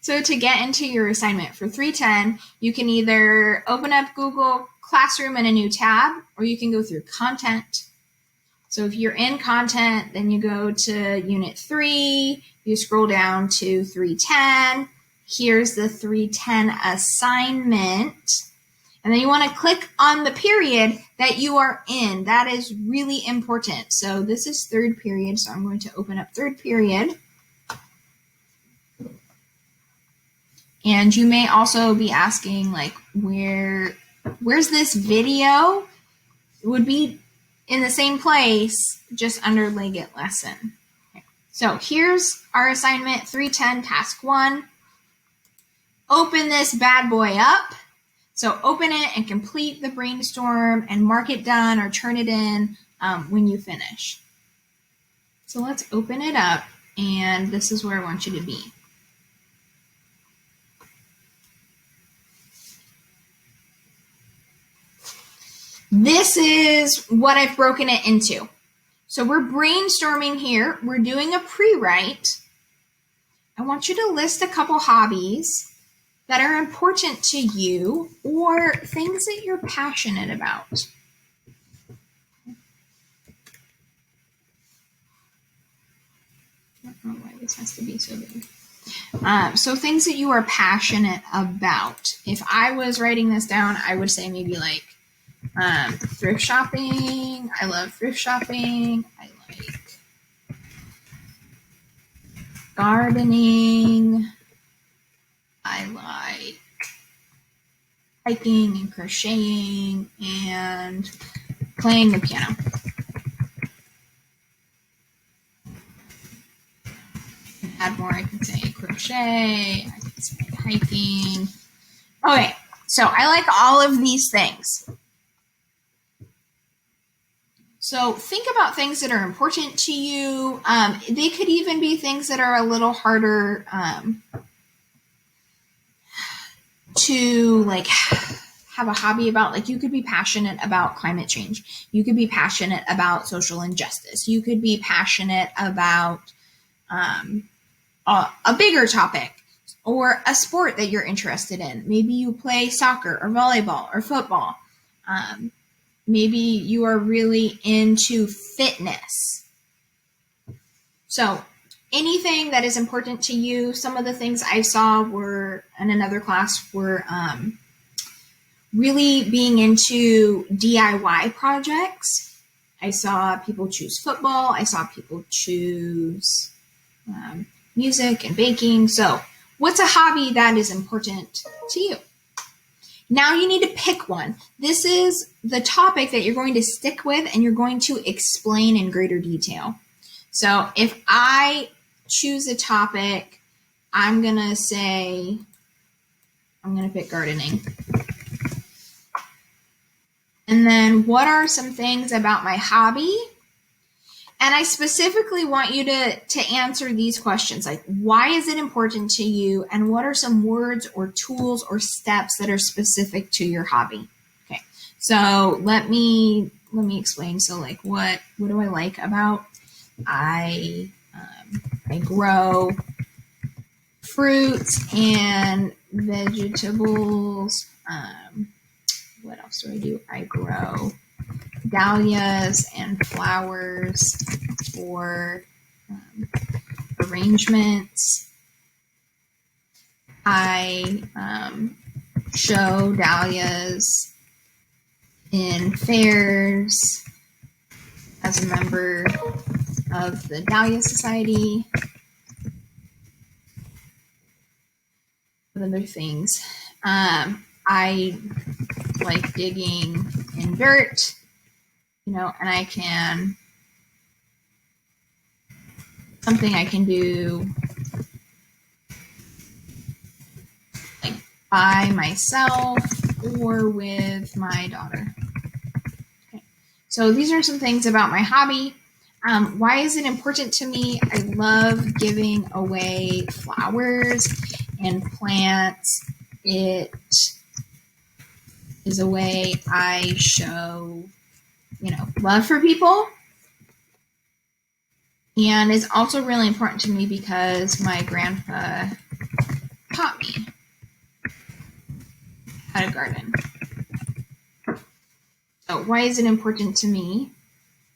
So to get into your assignment for 310, you can either open up Google Classroom in a new tab, or you can go through content. So if you're in content, then you go to Unit 3, you scroll down to 310. Here's the 310 assignment. And then you want to click on the period that you are in. That is really important. So this is third period, so I'm going to open up third period. And you may also be asking, like, where's this video? It would be in the same place, just under Liggett lesson. Okay. So here's our assignment, 310, task 1. Open this bad boy up. So open it and complete the brainstorm and mark it done or turn it in when you finish. So let's open it up, and this is where I want you to be. This is what I've broken it into. So we're brainstorming here. We're doing a pre-write. I want you to list a couple hobbies that are important to you or things that you're passionate about. I don't know why this has to be so big. So things that you are passionate about. If I was writing this down, I would say maybe like thrift shopping. I love thrift shopping. I like gardening. I like hiking and crocheting and playing the piano. Add more, I can say crochet, I can say hiking. Okay, so I like all of these things. So think about things that are important to you. They could even be things that are a little harder to like have a hobby about. Like you could be passionate about climate change. You could be passionate about social injustice. You could be passionate about a bigger topic or a sport that you're interested in. Maybe you play soccer or volleyball or football. Maybe you are really into fitness. So anything that is important to you. Some of the things I saw were in another class were really being into DIY projects. I saw people choose football. I saw people choose music and baking. So what's a hobby that is important to you? Now you need to pick one. This is the topic that you're going to stick with and you're going to explain in greater detail. So if I choose a topic, I'm going to pick gardening. And then what are some things about my hobby? And I specifically want you to answer these questions, like why is it important to you, and what are some words or tools or steps that are specific to your hobby? Okay, so let me explain. So like what do I like about? I grow fruits and vegetables. What else do I do? I grow dahlias and flowers for arrangements. I show dahlias in fairs as a member of the Dahlia Society. Other things. I like digging in dirt. And something I can do like by myself or with my daughter. Okay. So these are some things about my hobby. Why is it important to me? I love giving away flowers and plants. It is a way I show love for people. And it's also really important to me because my grandpa a garden. So why is it important to me?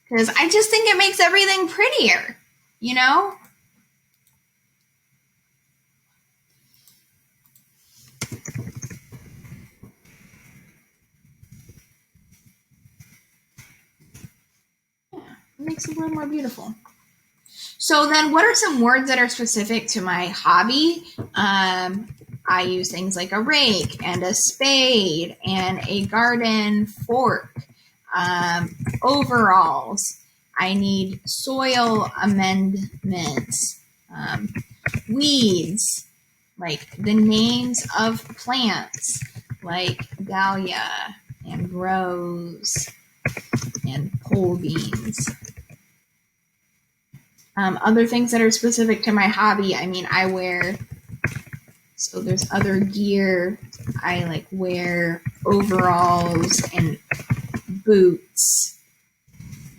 Because I just think it makes everything prettier, you know? Yeah, it makes the world more beautiful. So then what are some words that are specific to my hobby? I use things like a rake and a spade and a garden fork, overalls. I need soil amendments, weeds, like the names of plants, like dahlia and rose and pole beans. Other things that are specific to my hobby, I mean, I wear, so there's other gear. I like wear overalls and boots,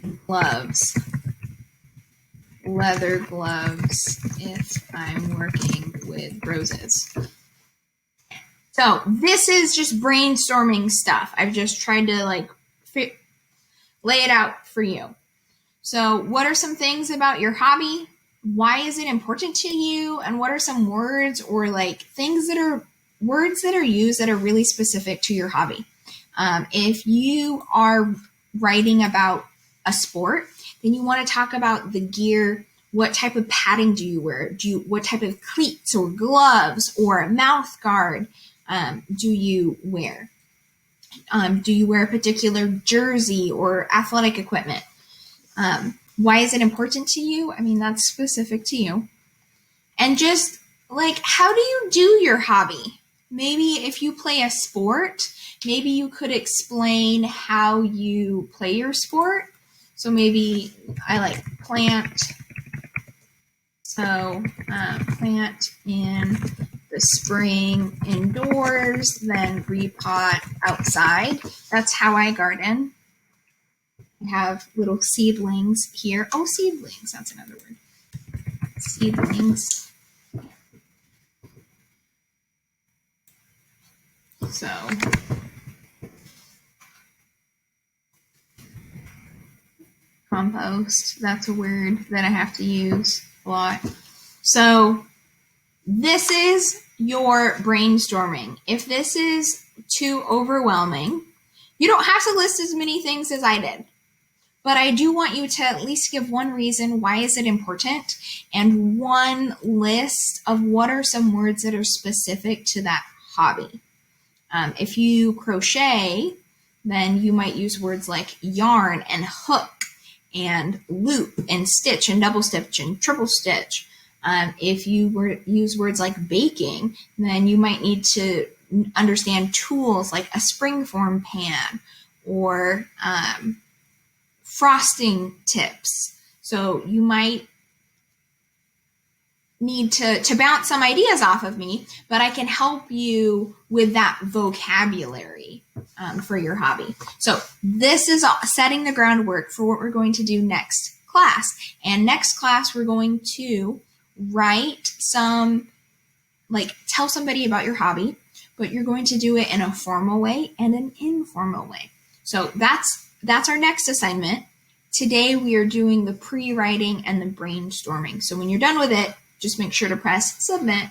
and gloves, leather gloves if I'm working with roses. So this is just brainstorming stuff. I've just tried to like lay it out for you. So what are some things about your hobby? Why is it important to you? And what are some words or like things that are words that are used that are really specific to your hobby? If you are writing about a sport, then you want to talk about the gear. What type of padding do you wear? What type of cleats or gloves or mouth guard do you wear? Do you wear a particular jersey or athletic equipment? Why is it important to you? I mean, that's specific to you. And just like, how do you do your hobby? Maybe if you play a sport, maybe you could explain how you play your sport. So maybe I like plant. So plant in the spring indoors, then repot outside. That's how I garden. I have little seedlings here. Oh, seedlings, that's another word. Seedlings. So compost, that's a word that I have to use a lot. So this is your brainstorming. If this is too overwhelming, you don't have to list as many things as I did. But I do want you to at least give one reason why is it important and one list of what are some words that are specific to that hobby. If you crochet, then you might use words like yarn and hook and loop and stitch and double stitch and triple stitch. If you use words like baking, then you might need to understand tools like a springform pan or frosting tips. So you might need to bounce some ideas off of me, but I can help you with that vocabulary for your hobby. So this is setting the groundwork for what we're going to do next class. And next class, we're going to write some, like tell somebody about your hobby, but you're going to do it in a formal way and an informal way. So that's our next assignment. Today we are doing the pre-writing and the brainstorming. So when you're done with it, just make sure to press submit.